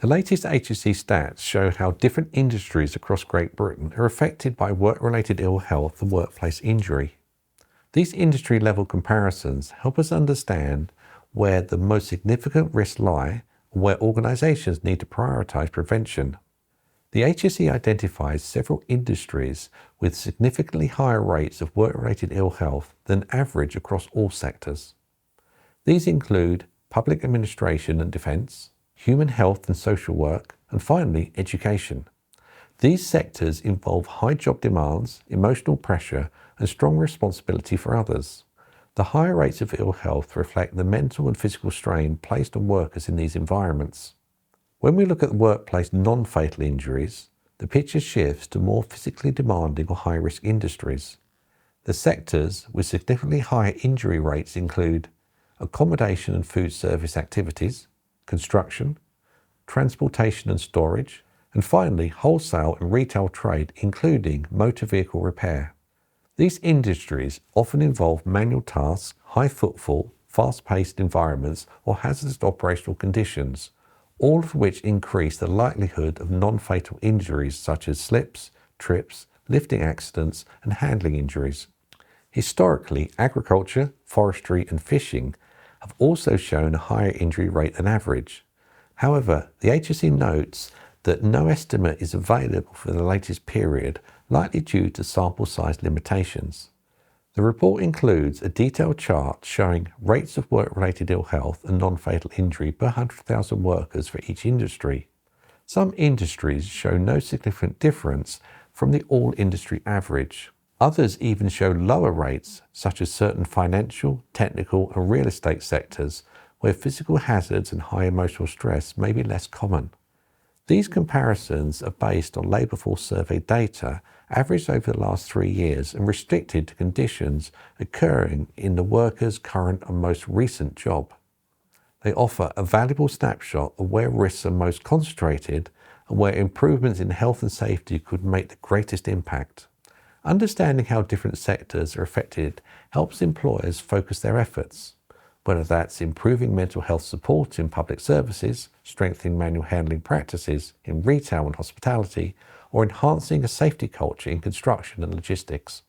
The latest HSE stats show how different industries across Great Britain are affected by work-related ill health and workplace injury. These industry-level comparisons help us understand where the most significant risks lie and where organisations need to prioritise prevention. The HSE identifies several industries with significantly higher rates of work-related ill health than average across all sectors. These include public administration and defence, human health and social work, and finally, education. These sectors involve high job demands, emotional pressure, and strong responsibility for others. The higher rates of ill health reflect the mental and physical strain placed on workers in these environments. When we look at workplace non-fatal injuries, the picture shifts to more physically demanding or high-risk industries. The sectors with significantly higher injury rates include accommodation and food service activities, construction, transportation and storage, and finally wholesale and retail trade, including motor vehicle repair. These industries often involve manual tasks, high footfall, fast-paced environments, or hazardous operational conditions, all of which increase the likelihood of non-fatal injuries such as slips, trips, lifting accidents, and handling injuries. Historically, agriculture, forestry, and fishing have also shown a higher injury rate than average. However, the HSE notes that no estimate is available for the latest period, likely due to sample size limitations. The report includes a detailed chart showing rates of work-related ill health and non-fatal injury per 100,000 workers for each industry. Some industries show no significant difference from the all-industry average. Others even show lower rates, such as certain financial, technical, and real estate sectors, where physical hazards and high emotional stress may be less common. These comparisons are based on labour force survey data averaged over the last 3 years and restricted to conditions occurring in the worker's current and most recent job. They offer a valuable snapshot of where risks are most concentrated and where improvements in health and safety could make the greatest impact. Understanding how different sectors are affected helps employers focus their efforts, whether that's improving mental health support in public services, strengthening manual handling practices in retail and hospitality, or enhancing a safety culture in construction and logistics.